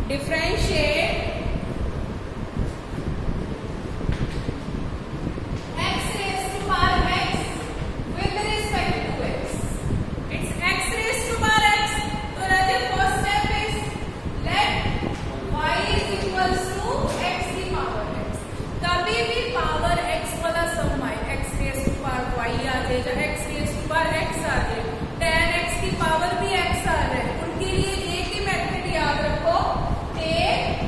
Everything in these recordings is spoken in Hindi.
Differentiate x raised to power x with respect to x. It's x raised to power x. So the first step is let y is equals to x की power x. कभी भी power x वाला सम x raised to power y आ जाए या x raised to power x आ जाए, tan x की पावर भी x आ जाए, उनके लिए एक ही मेथड याद रखो, take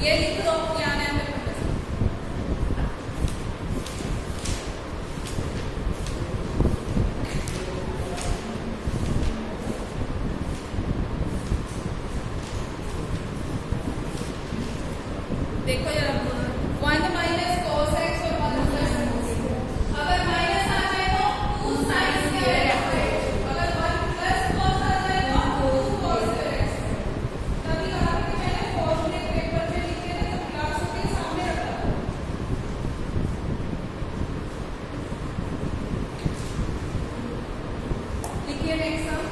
ये लिख लो क्या है मेरे को। देखो जरा 1 माइनस cos x और 1 प्लस अगर माइनस आ जाए तो 2 sin square x, अगर 1 प्लस cos आ जाए तो 2 cos square x। तभी कहा कि मैंने फॉर्मूले पेपर पे लिखे थे तो क्लासों के सामने रखा था। लिखिए नेक्स्ट सम।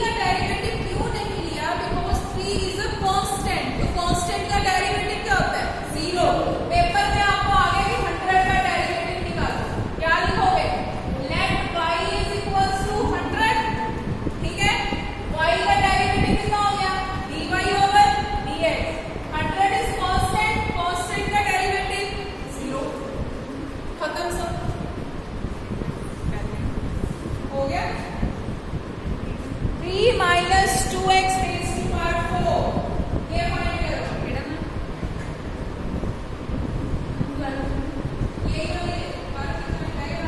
का डेरिवेटिव क्यों नहीं लिया? Because 3 is a constant. तो कांस्टेंट का डेरिवेटिव क्या होता है? 0। पेपर में आपको आगे भी 100 का डेरिवेटिव निकालो, क्या लिखोगे? Let y is equals to 100, ठीक है? y का डेरिवेटिव कितना हो गया? dy over dx। 100 is constant, constant का डेरिवेटिव 0। खत्म सब, हो गया। 3 minus 2x raised to power 4, ये फाइंड करो मैडम। ये बात कितना आएगा?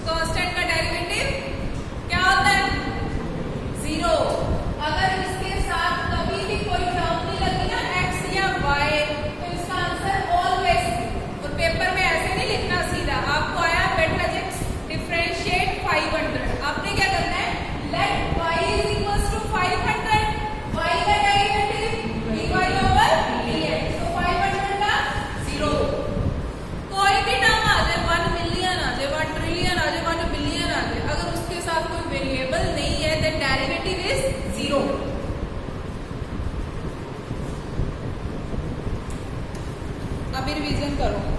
कांस्टेंट का डेरिवेटिव क्या होता है? 0। अगर इसके साथ कभी भी कोई टर्म नहीं लगी ना, x या y, तो इसका आंसर ऑलवेज। और पेपर में ऐसे नहीं लिखना सीधा, आपको आया मैट्रिक्स डिफरेंशिएट 500, आपने क्या करना है? Let y is equals to 500, y का डेरिवेटिव dy ओवर dx। तो 500 का 0। कोई भी टर्म आ जाए, 1 मिलियन आ जाए, 1 ट्रिलियन आ जाए, 1 बिलियन आ जाए, अगर उसके साथ कोई वेरिएबल नहीं है, देन डेरिवेटिव इज 0। अभी रिवीजन करो।